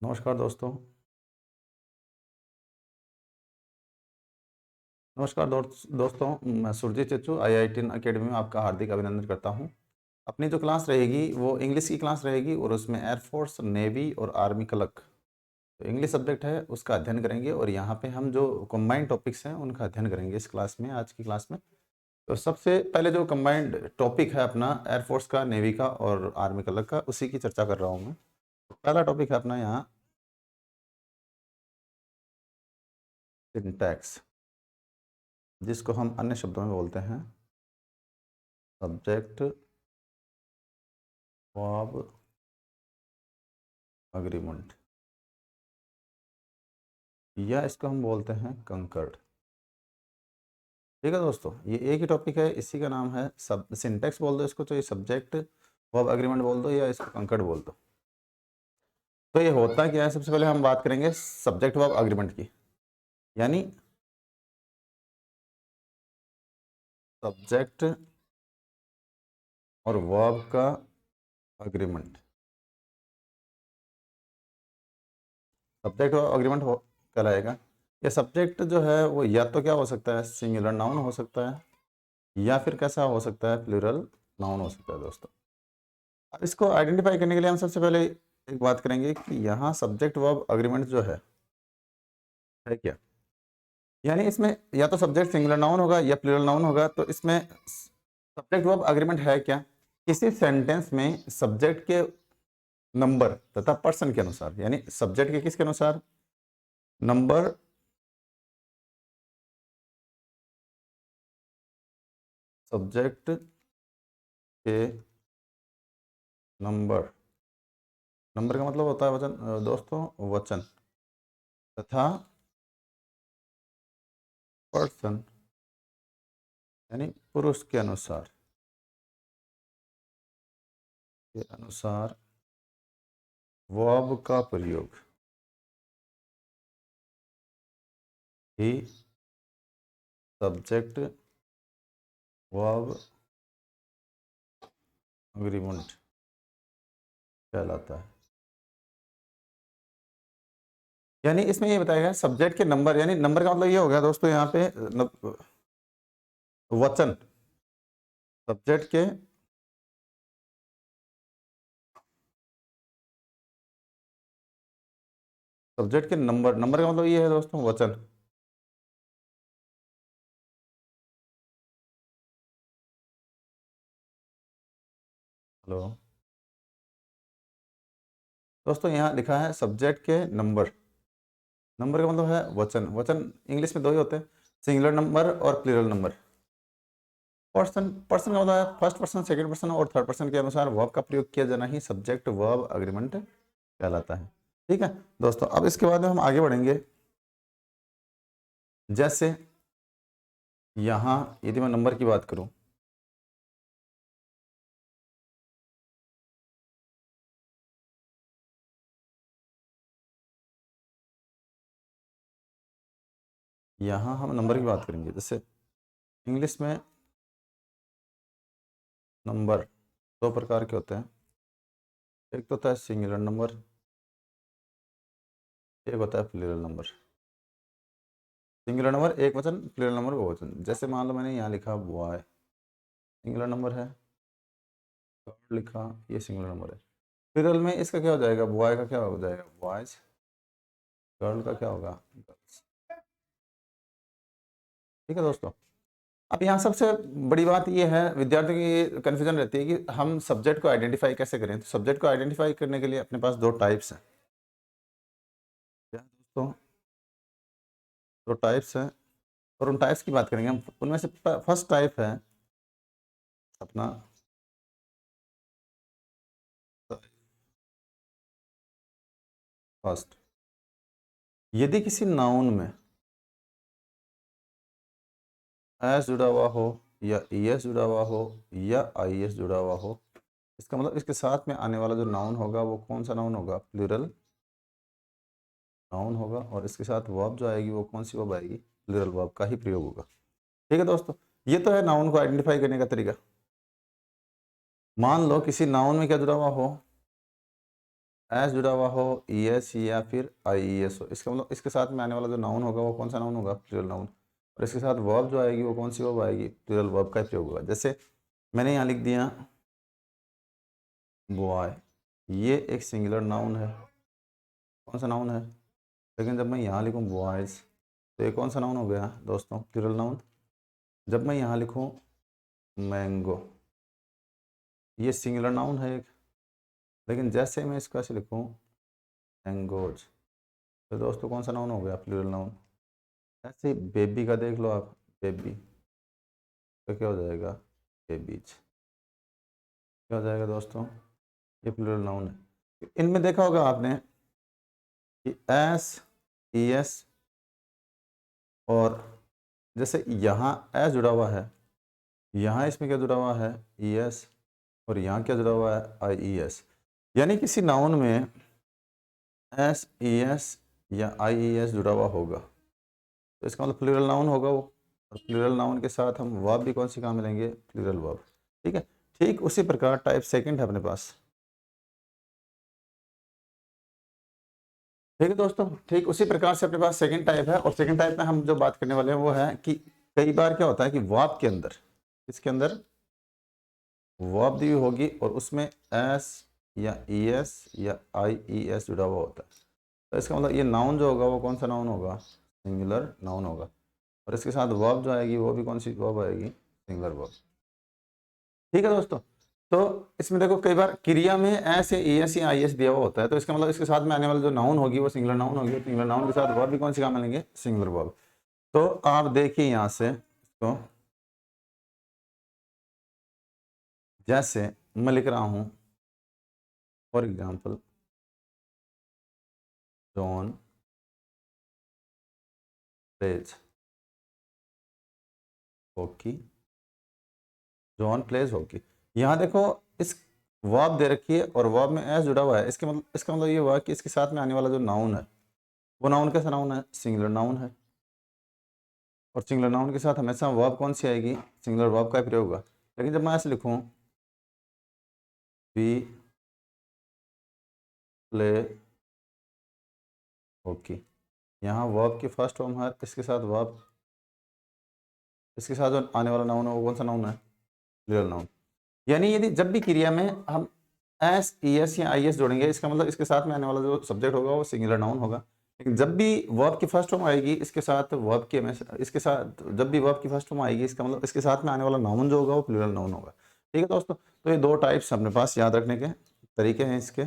नमस्कार दोस्तों। दोस्तों, मैं सुरजीत चच्चू IITian अकेडमी में आपका हार्दिक अभिनंदन करता हूं। अपनी जो क्लास रहेगी वो इंग्लिश की क्लास रहेगी और उसमें एयरफोर्स, नेवी और आर्मी क्लर्क तो इंग्लिश सब्जेक्ट है उसका अध्ययन करेंगे और यहाँ पे हम जो कंबाइंड टॉपिक्स हैं उनका अध्ययन करेंगे इस क्लास में, आज की क्लास में। तो सबसे पहले जो कंबाइंड टॉपिक है अपना एयरफोर्स का, नेवी का और आर्मी क्लर्क का, उसी की चर्चा कर रहा हूँ मैं। पहला टॉपिक है अपना यहाँ सिंटैक्स, जिसको हम अन्य शब्दों में बोलते हैं सब्जेक्ट वर्ब अग्रीमेंट, या इसको हम बोलते हैं कंकर्ड। ठीक है दोस्तों, ये एक ही टॉपिक है, इसी का नाम है सब सिंटेक्स बोल दो इसको, तो ये सब्जेक्ट वर्ब अग्रीमेंट बोल दो या इसको कंकर्ड बोल दो। तो ये होता क्या है, सबसे पहले हम बात करेंगे सब्जेक्ट वर्ब अग्रीमेंट की, यानी सब्जेक्ट और वर्ब का अग्रीमेंट। सब्जेक्ट वर्ब अग्रीमेंट हो कहलाएगा। ये सब्जेक्ट जो है वो या तो क्या हो सकता है, सिंगुलर नाउन हो सकता है, या फिर कैसा हो सकता है, प्लूरल नाउन हो सकता है दोस्तों। अब इसको आइडेंटिफाई करने के लिए हम सबसे पहले एक बात करेंगे कि यहाँ सब्जेक्ट वर्ब अग्रीमेंट जो है क्या, यानी इसमें या तो सब्जेक्ट सिंगुलर नाउन होगा या प्लूरल नाउन होगा। तो इसमें सब्जेक्ट वर्ब अग्रीमेंट है क्या, किसी सेंटेंस में सब्जेक्ट के नंबर तथा पर्सन के अनुसार, यानी सब्जेक्ट के किसके अनुसार, नंबर सब्जेक्ट के नंबर, नंबर का मतलब होता है वचन दोस्तों, वचन, तथा पर्सन यानी पुरुष के अनुसार, वर्ब का प्रयोग ही सब्जेक्ट वर्ब अग्रीमेंट कहलाता है। यानी इसमें ये बताया गया सब्जेक्ट के नंबर, यानी नंबर का मतलब ये हो गया दोस्तों यहाँ पे वचन, सब्जेक्ट के नंबर, नंबर का मतलब ये है दोस्तों वचन। हेलो दोस्तों, यहाँ लिखा है सब्जेक्ट के नंबर, नंबर का मतलब है वचन। वचन इंग्लिश में दो ही होते हैं, सिंगुलर नंबर और प्लूरल नंबर। पर्सन, पर्सन का मतलब है फर्स्ट पर्सन, सेकंड पर्सन और थर्ड पर्सन के अनुसार वर्ब का प्रयोग किया जाना ही सब्जेक्ट वर्ब अग्रीमेंट कहलाता है। ठीक है दोस्तों, अब इसके बाद में हम आगे बढ़ेंगे। जैसे यहाँ यदि मैं नंबर की बात करूं, यहाँ हम नंबर की बात करेंगे। जैसे इंग्लिश में नंबर दो प्रकार के होते हैं, एक तो होता है सिंगुलर नंबर, एक होता है प्लूरल नंबर। सिंगुलर नंबर एक वचन, प्लूरल नंबर बहुवचन। जैसे मान लो मैंने यहाँ लिखा बॉय, सिंगुलर नंबर है, गर्ल लिखा, ये सिंगुलर नंबर है। प्लूरल में इसका क्या हो जाएगा, बॉय का क्या हो जाएगा, बॉयज, गर्ल का क्या होगा, गर्ल्स। ठीक है दोस्तों, अब यहाँ सबसे बड़ी बात ये है, विद्यार्थियों की ये कन्फ्यूजन रहती है कि हम सब्जेक्ट को आइडेंटिफाई कैसे करें। तो सब्जेक्ट को आइडेंटिफाई करने के लिए अपने पास दो टाइप्स हैं। क्या दोस्तों, दो टाइप्स हैं और उन टाइप्स की बात करेंगे हम। उनमें से फर्स्ट टाइप है अपना फर्स्ट, यदि किसी नाउन में एस जुड़ा हुआ हो या ईएस जुड़ा हुआ हो या आईएस जुड़ा हुआ हो, इसका मतलब इसके साथ में आने वाला जो नाउन होगा वो कौन सा नाउन होगा, प्लूरल नाउन होगा। और इसके साथ वर्ब जो आएगी वो कौन सी वर्ब आएगी, प्लूरल वर्ब का ही प्रयोग होगा। ठीक है दोस्तों, ये तो है नाउन को आइडेंटिफाई करने का तरीका। मान लो किसी नाउन में क्या जुड़ा हुआ हो, एस जुड़ा हुआ हो, ई एस या फिर आई ई एस हो, इसका मतलब इसके साथ में आने वाला जो नाउन होगा वो कौन सा नाउन होगा? Plural noun. और इसके साथ वर्ब जो आएगी वो कौन सी वर्ब आएगी? प्लूरल वर्ब का प्रयोग होगा। जैसे मैंने यहाँ लिख दिया बॉय, ये एक सिंगुलर नाउन है, कौन सा नाउन है? लेकिन जब मैं यहाँ लिखूँ बॉयज़, तो ये कौन सा नाउन हो गया दोस्तों? Plural noun. जब मैं यहाँ लिखूँ मैंगो, ये सिंगुलर नाउन है एक, लेकिन जैसे मैं इसको ऐसे लिखूँ मैंगोज, तो दोस्तों कौन सा नाउन हो गया? Plural noun. ऐसे बेबी का देख लो आप, बेबी, तो क्या हो जाएगा? बेबीज। क्या हो जाएगा दोस्तों? ये प्लूरल नाउन है। इनमें देखा होगा आपने कि एस, ई एस, और जैसे यहाँ एस जुड़ा हुआ है, यहाँ इसमें क्या जुड़ा हुआ है? ई एस, और यहाँ क्या जुड़ा हुआ है? आई ई एस। यानी किसी नाउन में एस, ई एस या आई ई एस जुड़ा हुआ होगा, तो इसका मतलब प्लूरल नाउन होगा वो। और प्लूरल नाउन के साथ हम वर्ब भी कौन सी कहाँ मिलेंगे? Plural verb. ठीक है। ठीक उसी प्रकार टाइप सेकंड है अपने पास। ठीक है दोस्तों, ठीक उसी प्रकार से अपने पास सेकंड टाइप है। और सेकंड टाइप में हम जो बात करने वाले हैं वो है कि कई बार क्या होता है कि वर्ब के अंदर, इसके अंदर वर्ब दी हुई होगी और उसमें एस या ई एस या आई ई एस जुड़ा हुआ होता है, तो इसका मतलब ये नाउन जो होगा वो कौन सा नाउन होगा? सिंगुलर नाउन होगा। और इसके साथ वर्ब जो आएगी वो भी कौन सी वर्ब आएगी? Singular verb. ठीक है दोस्तों। तो इसमें देखो कई बार क्रिया में एस या ई एस या आई एस दिया हुआ होता है, तो इसका मतलब इसके साथ में आने वाला जो नाउन होगी वो सिंगुलर नाउन होगी। सिंगुलर नाउन के साथ वर्ब भी कौन सी काम मिलेंगे? Singular verb. तो आप देखिए यहाँ से इसको, जैसे मैं लिख रहा हूँ for example John pledge hockey, John pledge hockey. यहाँ देखो इस वर्ब दे रखी है और वर्ब में एस जुड़ा हुआ है, इसके मतलब इसका मतलब ये हुआ कि इसके साथ में आने वाला जो नाउन है वो नाउन कैसा नाउन है? सिंगुलर नाउन है। और सिंगुलर नाउन के साथ हमेशा वर्ब कौन सी आएगी? सिंगुलर वर्ब का प्रयोग होगा। लेकिन जब मैं ऐसे लिखूँ वी प्ले हॉकी, यहाँ वर्ब की फर्स्ट फॉर्म है, इसके साथ वर्ब, इसके साथ जो आने वाला नाउन है वो कौन सा नाउन है? Plural noun. यानी यदि जब भी क्रिया में हम एस, ई एस या आई एस जोड़ेंगे, इसका मतलब इसके साथ में आने वाला जो सब्जेक्ट होगा वो सिंगुलर नाउन होगा। लेकिन जब भी वर्ब की फर्स्ट फॉर्म आएगी, इसके साथ वर्ब की हमेशा, इसके साथ जब भी वर्ब की फर्स्ट फॉर्म आएगी, इसका मतलब इसके साथ में आने वाला नाउन जो होगा वो प्लूरल नाउन होगा। ठीक है दोस्तों। तो ये दो टाइप्स अपने पास याद रखने के तरीके हैं इसके।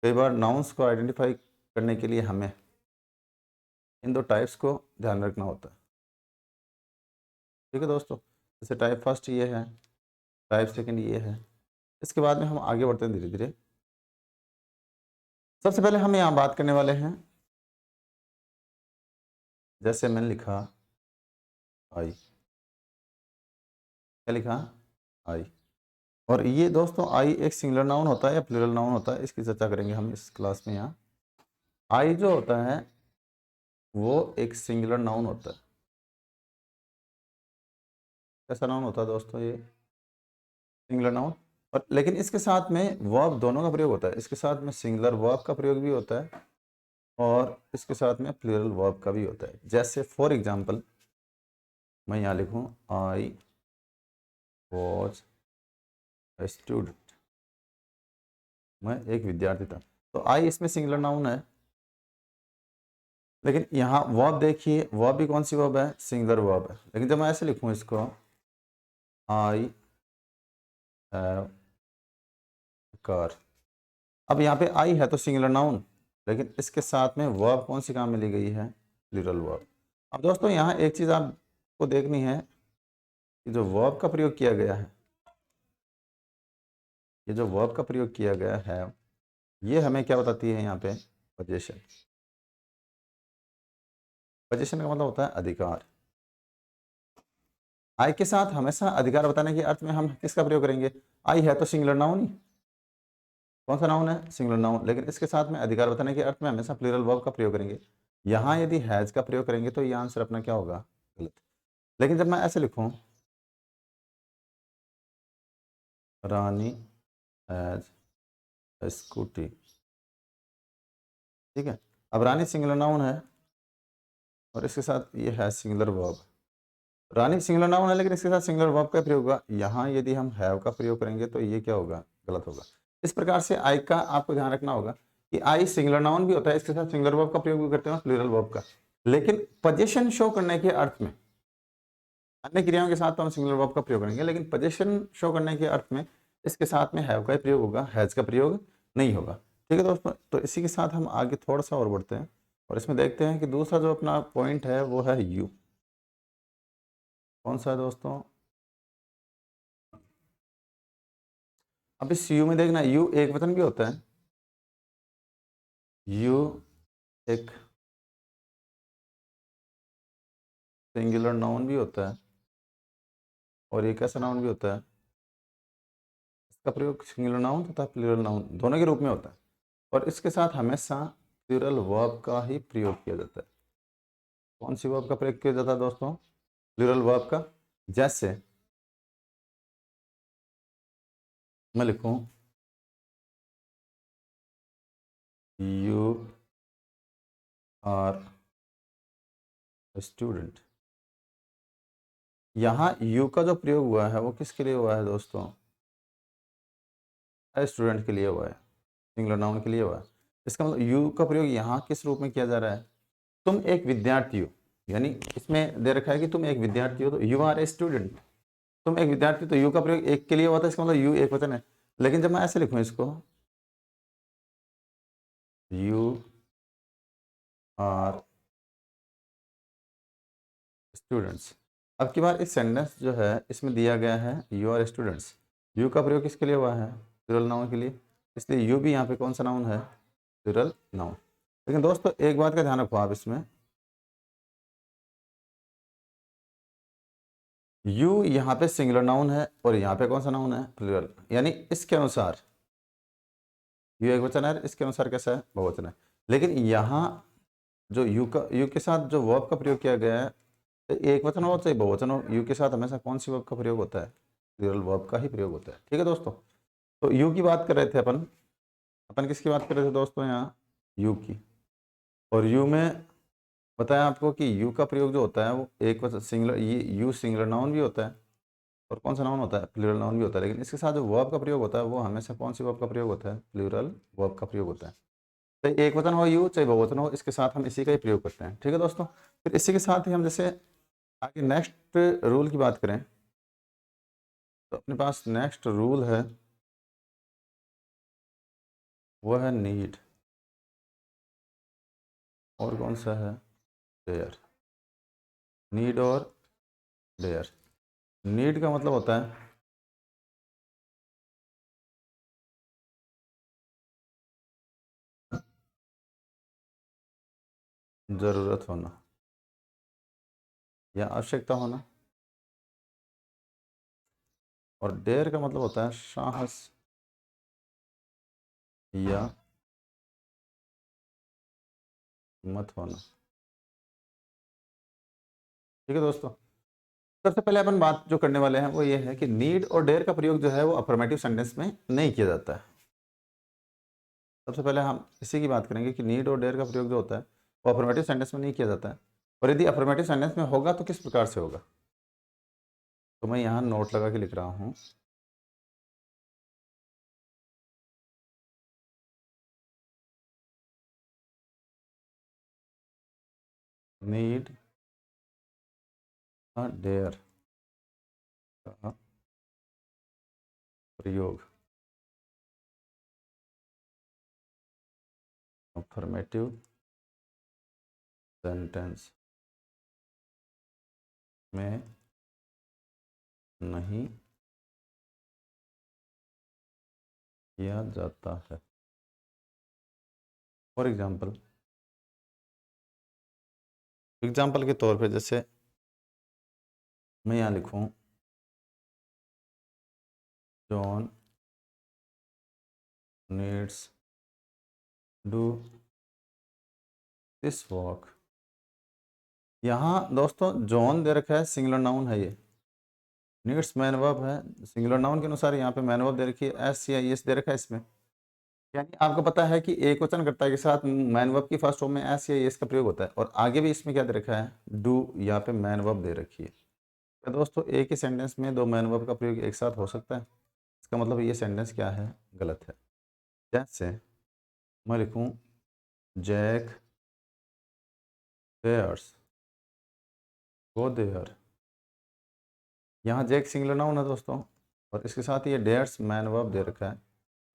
कई बार नाउन्स को आइडेंटिफाई करने के लिए हमें इन दो टाइप्स को ध्यान रखना होता है। ठीक है दोस्तों। जैसे टाइप फर्स्ट ये है, टाइप सेकंड ये है। इसके बाद में हम आगे बढ़ते हैं धीरे धीरे। सबसे पहले हम यहाँ बात करने वाले हैं, जैसे मैंने लिखा आई, क्या लिखा? आई। और ये दोस्तों आई एक सिंगुलर नाउन होता है या प्लूरल नाउन होता है, इसकी चर्चा करेंगे हम इस क्लास में। यहाँ आई जो होता है वो एक सिंगुलर नाउन होता है। कैसा नाउन होता है दोस्तों? ये सिंगुलर नाउन। और लेकिन इसके साथ में वर्ब दोनों का प्रयोग होता है। इसके साथ में सिंगुलर वर्ब का प्रयोग भी होता है और इसके साथ में प्लूरल वर्ब का भी होता है। जैसे फॉर एग्जांपल मैं यहाँ लिखूँ आई वॉज ए स्टूडेंट, मैं एक विद्यार्थी था, तो आई इसमें सिंगुलर नाउन है। लेकिन यहाँ वर्ब देखिए, वर्ब भी कौन सी वर्ब है? सिंगुलर वर्ब है। लेकिन जब मैं ऐसे लिखूँ इसको आई हैव कार, अब यहाँ पे आई है तो सिंगुलर नाउन, लेकिन इसके साथ में वर्ब कौन सी काम मिली गई है? Plural verb. अब दोस्तों यहाँ एक चीज़ आपको देखनी है कि जो वर्ब का प्रयोग किया गया है, ये जो वर्ब का प्रयोग किया गया है ये हमें क्या बताती है? यहाँ पे पोजीशन। पोजीशन का मतलब होता है अधिकार। आई के साथ हमेशा अधिकार बताने के अर्थ में हम किसका प्रयोग करेंगे? आई है तो सिंगुलर नाउन ही, कौन सा नाउन है? Singular noun. लेकिन इसके साथ में अधिकार बताने के अर्थ में हमेशा प्लूरल वर्ब का प्रयोग करेंगे। यहाँ यदि हैज का प्रयोग करेंगे तो ये आंसर अपना क्या होगा? गलत। लेकिन जब मैं ऐसे लिखूं रानी हैज स्कूटी, ठीक है। अब रानी सिंगुलर नाउन है और इसके साथ ये है सिंगुलर वर्ब। रानी सिंगुलर नाउन है लेकिन इसके साथ सिंगुलर वर्ब का प्रयोग होगा। यहाँ यदि हम हैव का प्रयोग करेंगे तो ये क्या होगा, गलत होगा। इस प्रकार से आई का आपको ध्यान रखना होगा कि आई सिंगुलर नाउन भी होता है, इसके साथ सिंगुलर वर्ब का प्रयोग भी करते हैं, प्लूरल वर्ब का। लेकिन पोजीशन शो करने के अर्थ में, अन्य क्रियाओं के साथ तो हम सिंगुलर वर्ब का प्रयोग करेंगे, लेकिन पोजीशन शो करने के अर्थ में इसके साथ में हैव का ही प्रयोग होगा, हैज का प्रयोग नहीं होगा। ठीक है दोस्तों, तो इसी के साथ हम आगे थोड़ा सा और बढ़ते हैं और इसमें देखते हैं कि दूसरा जो अपना पॉइंट है वो है यू। कौन सा है दोस्तों? अब इस यू में देखना, यू एक वचन भी होता है, यू एक सिंगुलर नाउन भी होता है और एक ऐसा नाउन भी होता है इसका प्रयोग सिंगुलर नाउन तथा प्लूरल नाउन दोनों के रूप में होता है और इसके साथ हमेशा प्लूरल वर्ब का ही प्रयोग किया जाता है। कौन सी वर्ब का प्रयोग किया जाता है दोस्तों? प्लूरल वर्ब का। जैसे मैं लिखूं यू आर स्टूडेंट, यहाँ यू का जो प्रयोग हुआ है वो किसके लिए हुआ है दोस्तों? स्टूडेंट के लिए हुआ है, सिंगुलर नाउन के लिए हुआ है। इसका मतलब यू का प्रयोग यहाँ किस रूप में किया जा रहा है? तुम एक विद्यार्थी हो, यानी इसमें दे रखा है कि तुम एक विद्यार्थी हो तो यू आर ए स्टूडेंट, तुम एक विद्यार्थी, तो यू का प्रयोग एक के लिए हुआ था, इसका मतलब यू एक वचन है। लेकिन जब मैं ऐसे लिखूं इसको, यू आर स्टूडेंट्स, अब की बार इस सेंटेंस जो है इसमें दिया गया है यू आर स्टूडेंट्स, यू का प्रयोग किसके लिए हुआ है? प्लूरल नाउन के लिए, इसलिए यू भी यहाँ पे कौन सा नाउन है? Plural noun. लेकिन दोस्तों एक बात का ध्यान रखो आप इसमें, यू यहाँ पे सिंगुलर नाउन है और यहाँ पे कौन सा नाउन है? प्लूरल, यानी इसके अनुसार यू एक वचन है, इसके अनुसार कैसा है? बहुवचन है। लेकिन यहाँ जो यू के साथ जो वर्ब का प्रयोग किया गया है, तो एक वचन हो चाहे बहुवचन हो, यू के साथ हमेशा कौन सी वर्ब का प्रयोग होता है? प्लूरल वर्ब का ही प्रयोग होता है। ठीक है दोस्तों, तो यू की बात कर रहे थे अपन, किसकी बात कर रहे थे दोस्तों? यहाँ यू की। और यू में बताया आपको कि यू का प्रयोग जो होता है वो एक वचन सिंगुलर, ये यू सिंगुलर नाउन भी होता है और कौन सा नाउन होता है? प्लूरल नाउन भी होता है। लेकिन इसके साथ जो वर्ब का प्रयोग होता है वो हमेशा कौन सी वर्ब का प्रयोग होता है? प्लूरल वर्ब का प्रयोग होता है। चाहे एक वचन हो यू, चाहे बहुवचन हो, इसके साथ हम इसी का ही प्रयोग करते हैं। ठीक है दोस्तों, फिर इसी के साथ ही हम जैसे आगे नेक्स्ट रूल की बात करें तो अपने पास नेक्स्ट रूल है वो है नीड, और कौन सा है? डेयर। नीड और डेयर। नीड का मतलब होता है जरूरत होना या आवश्यकता होना, और डेयर का मतलब होता है साहस या मत होना। ठीक है दोस्तों, सबसे पहले अपन बात जो करने वाले हैं वो ये है कि नीड और डेयर का प्रयोग जो है वो अफर्मेटिव सेंटेंस में नहीं किया जाता है। सबसे पहले हम इसी की बात करेंगे कि नीड और डेयर का प्रयोग जो होता है वो अफर्मेटिव सेंटेंस में नहीं किया जाता है, और यदि अफर्मेटिव सेंटेंस में होगा तो किस प्रकार से होगा? तो मैं यहाँ नोट लगा के लिख रहा हूँ, नीड और डेयर का प्रयोग अफर्मेटिव सेंटेंस में नहीं किया जाता है। फॉर एग्जाम्पल के तौर पे जैसे मैं यहाँ लिखूँ John needs do this work. यहाँ दोस्तों जॉन दे रखा है, सिंगुलर नाउन है, ये नीड्स मैन वर्ब है, सिंगुलर नाउन के अनुसार यहाँ पे मैन वर्ब दे रखी है, एस या एस दे रखा है इसमें। यानी आपको पता है कि एक वचन कर्ता के साथ मैन वर्ब की फर्स्ट फॉर्म में एस या एस का प्रयोग होता है, और आगे भी इसमें क्या दे रखा है, डू, यहाँ पे मैन वर्ब दे रखी है। तो दोस्तों एक ही सेंटेंस में दो मैन वर्ब का प्रयोग एक साथ हो सकता है, इसका मतलब ये सेंटेंस क्या है, गलत है। जैसे मैं लिखूं जैक बेयर्स गो देयर, यहाँ जैक सिंगुलर नाउन है दोस्तों, और इसके साथ ये डेयर्स मैन वर्ब दे रखा है,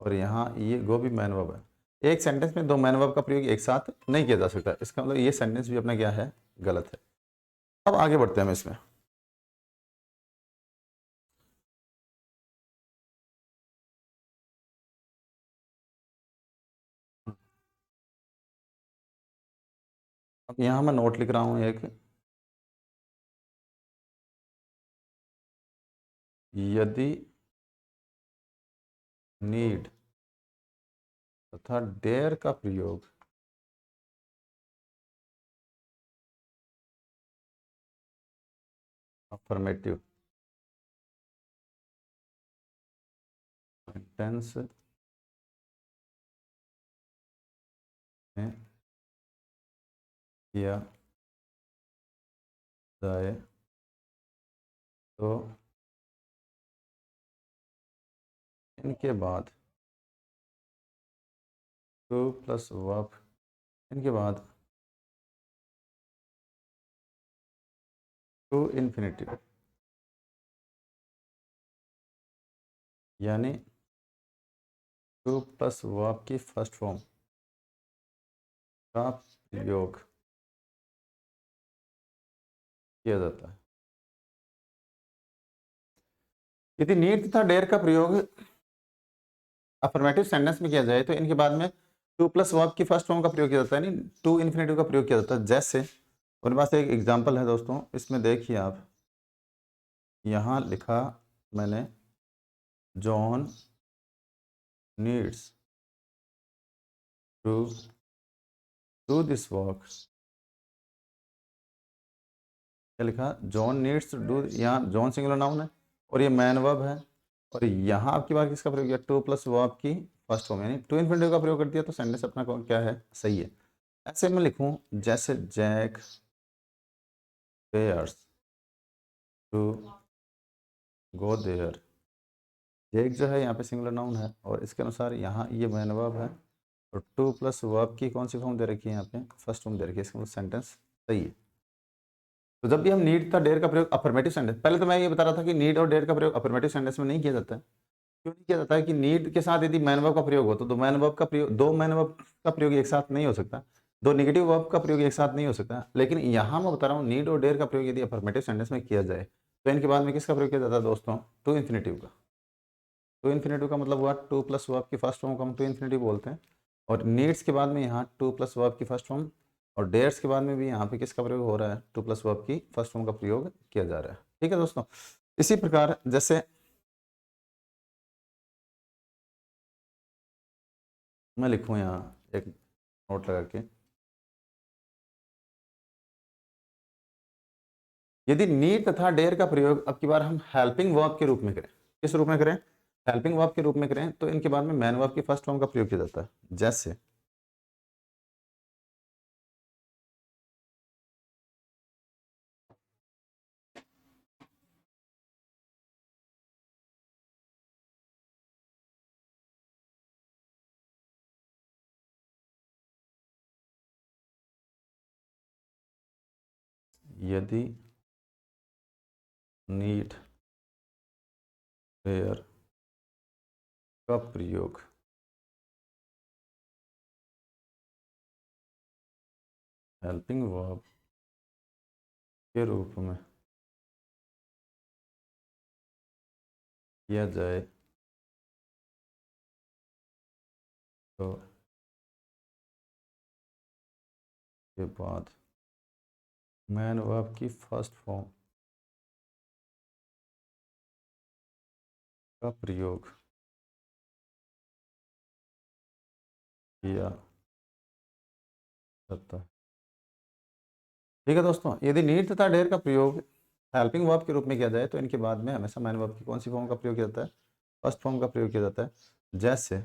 और यहाँ ये गो भी मैन वर्ब है। एक सेंटेंस में दो मैन वर्ब का प्रयोग एक साथ नहीं किया जा सकता, इसका मतलब ये सेंटेंस भी अपना क्या है, गलत है। अब आगे बढ़ते हैं हम इसमें। अब यहाँ मैं नोट लिख रहा हूँ एक, यदि नीड तथा डेयर का प्रयोग अफर्मेटिव सेंटेंस में किया जाए तो इनके बाद टू प्लस वर्ब, इनके बाद टू इन्फिनिटिव, यानी टू प्लस वर्ब की फर्स्ट फॉर्म का प्रयोग किया जाता है। यदि नीड तथा डेयर का प्रयोग अफर्मेटिव सेंटेंस में किया जाए तो इनके बाद में टू प्लस वर्ब की फर्स्ट फॉर्म का प्रयोग किया जाता है, यानी टू इन्फिनेटिव का प्रयोग किया जाता है। जैसे मेरे पास एक एग्जांपल है दोस्तों, इसमें देखिए आप, यहाँ लिखा मैंने John needs to do this work, क्या लिखा, जॉन नीड्स टू डू, यहाँ जॉन सिंगुलर नाउन है और ये मैन वर्ब है, और यहाँ आपकी बार किसका प्रयोग किया, टू प्लस वर्ब की फर्स्ट फॉर्म, यानी टू इन्फिनेटिव का प्रयोग कर दिया, तो सेंटेंस अपना क्या है, सही है। ऐसे मैं लिखूं जैसे Jack dares to go there, Jack जो है यहाँ पे सिंगुलर नाउन है और इसके अनुसार यहाँ ये मैन वर्ब है, और टू प्लस वर्ब की कौन सी फॉर्म दे रखी है, यहाँ पे फर्स्ट फॉर्म दे रखी है, इसका मतलब सेंटेंस सही है। तो जब भी हम नीड था डेयर का प्रयोग अफर्मेटिव सेंटेंस, पहले तो मैं ये बता रहा था कि नीड और डेयर का प्रयोग अफर्मेटिव सेंटेंस में नहीं किया जाता है। क्यों नहीं किया जाता है कि नीड के साथ यदि मैन वर्ब का प्रयोग हो तो दो मैन वर्ब का प्रयोग, दो मैन वर्ब का प्रयोग एक साथ नहीं हो सकता, दो नेगेटिव वर्ब का प्रयोग एक साथ नहीं हो सकता। लेकिन यहाँ मैं बता रहा हूँ नीड और डेयर का प्रयोग यदि अफर्मेटिव सेंटेंस में किया जाए तो इनके बाद में किसका प्रयोग किया जाता है दोस्तों, टू इन्फिनेटिव का। टू इन्फिनेटिव का मतलब हुआ टू प्लस वर्ब की फर्स्ट फॉर्म को हम टू इन्फिनेटिव बोलते हैं, और नीड्स के बाद में यहाँ टू प्लस वर्ब की फर्स्ट फॉर्म, और डेयर्स के बाद में भी यहाँ पे किसका प्रयोग हो रहा है, टू प्लस वर्ब की फर्स्ट फॉर्म का प्रयोग किया जा रहा है। ठीक है दोस्तों, इसी प्रकार जैसे मैं लिखूँ यहाँ एक नोट लगा के, यदि नीड तथा डेयर का प्रयोग अब की बार हम हेल्पिंग वर्ब के रूप में करें, किस रूप में करें, हेल्पिंग वर्ब के रूप में करें, तो इनके बाद में मैन वर्ब की फर्स्ट फॉर्म का प्रयोग किया जाता है। जैसे यदि नीड डेयर का प्रयोग हेल्पिंग वर्ब के रूप में किया जाए तो के बाद मैन वर्ब की फर्स्ट फॉर्म का प्रयोग किया जाता है। ठीक है दोस्तों, यदि नीड तथा डेयर का प्रयोग हेल्पिंग वर्ब के रूप में किया जाए तो इनके बाद में हमेशा मैन वर्ब की कौन सी फॉर्म का प्रयोग किया जाता है, फर्स्ट फॉर्म का प्रयोग किया जाता है। जैसे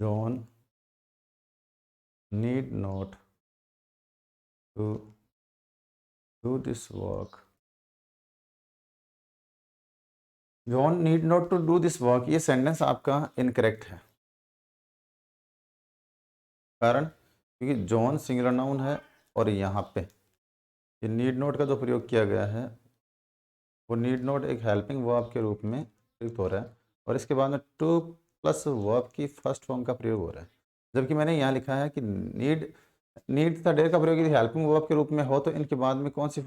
John need not to do this work. John need not to do this work, ये सेंटेंस आपका इनकरेक्ट है। कारण क्योंकि जॉन सिंगुलर नाउन है और यहाँ पे ये नीड नॉट का जो प्रयोग किया गया है वो नीड नॉट एक हेल्पिंग वर्ब के रूप में प्रयुक्त हो रहा है और इसके बाद में टू प्लस वर्ब की फर्स्ट फॉर्म का प्रयोग हो रहा है। जबकि मैंने यहाँ लिखा है कि नीड तथा डेयर का प्रयोग यदि हेल्पिंग वर्ब के रूप में हो तो इनके बाद में कौन सी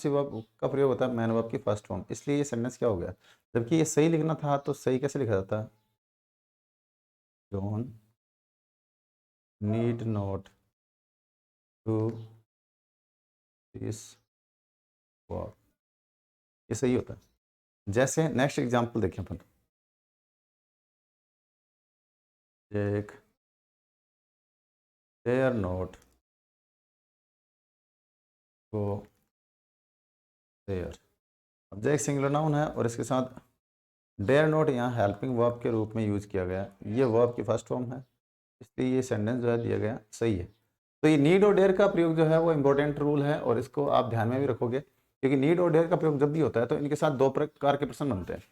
वर्ब का प्रयोग होता है, मैन वर्ब की फर्स्ट फॉर्म। इसलिए ये सेंटेंस क्या हो गया, जबकि ये सही लिखना था तो सही कैसे लिखा जाता है, John need not to this work, ये सही होता है। जैसे नेक्स्ट एग्जांपल देखें अपन, एक डेयर नॉट गो देयर। अब जो एक सिंगुलर नाउन है और इसके साथ डेयर नॉट यहाँ हेल्पिंग वर्ब के रूप में यूज किया गया, ये वर्ब की फर्स्ट फॉर्म है, इसलिए ये सेंटेंस जो है दिया गया सही है। तो ये नीड और डेयर का प्रयोग जो है वो इंपॉर्टेंट रूल है और इसको आप ध्यान में भी रखोगे, क्योंकि नीड और डेयर का प्रयोग जब भी होता है तो इनके साथ दो प्रकार के प्रश्न बनते हैं।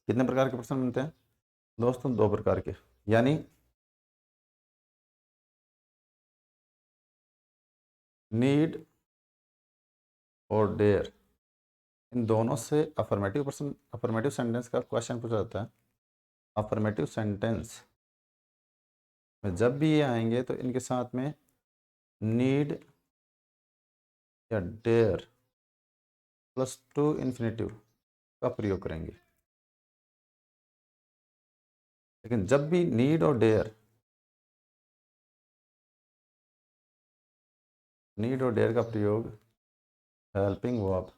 कितने प्रकार के प्रश्न बनते हैं दोस्तों, दो प्रकार के, यानी नीड और डेयर, इन दोनों से अफर्मेटिव सेंटेंस का क्वेश्चन पूछा जाता है। अफर्मेटिव सेंटेंस में जब भी ये आएंगे तो इनके साथ में नीड या डेयर प्लस टू इन्फिनेटिव का प्रयोग करेंगे। लेकिन जब भी नीड और डेयर का प्रयोग हेल्पिंग वर्ब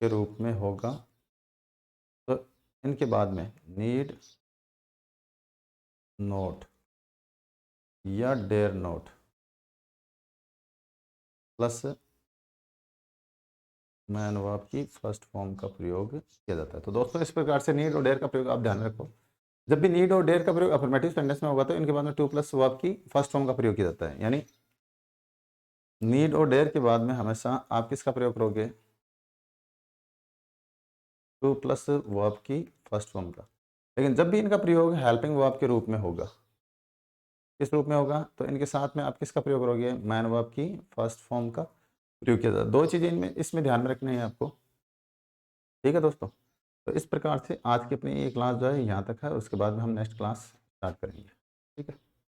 के रूप में होगा तो इनके बाद में नीड नोट या dare not plus main verb की फर्स्ट फॉर्म का प्रयोग किया जाता है। तो दोस्तों इस प्रकार से नीड और डेयर का प्रयोग आप ध्यान रखो, जब भी नीड और डेयर का प्रयोग अफर्मेटिव सेंटेंस में होगा तो इनके बाद में टू प्लस वर्ब की फर्स्ट फॉर्म का प्रयोग किया जाता है। यानी नीड और डेयर के बाद में हमेशा आप किसका प्रयोग करोगे, टू प्लस वर्ब की फर्स्ट फॉर्म का। लेकिन जब भी इनका प्रयोग हेल्पिंग वर्ब के रूप में होगा, किस रूप में होगा, तो इनके साथ में आप किसका प्रयोग करोगे, मैन वर्ब की फर्स्ट फॉर्म का प्रयोग किया जाता है। दो चीज़ें इनमें इसमें ध्यान में रखनी है आपको, ठीक है दोस्तों। तो इस प्रकार से आज की अपनी ये क्लास जो है यहाँ तक है, उसके बाद में हम नेक्स्ट क्लास स्टार्ट करेंगे, ठीक है।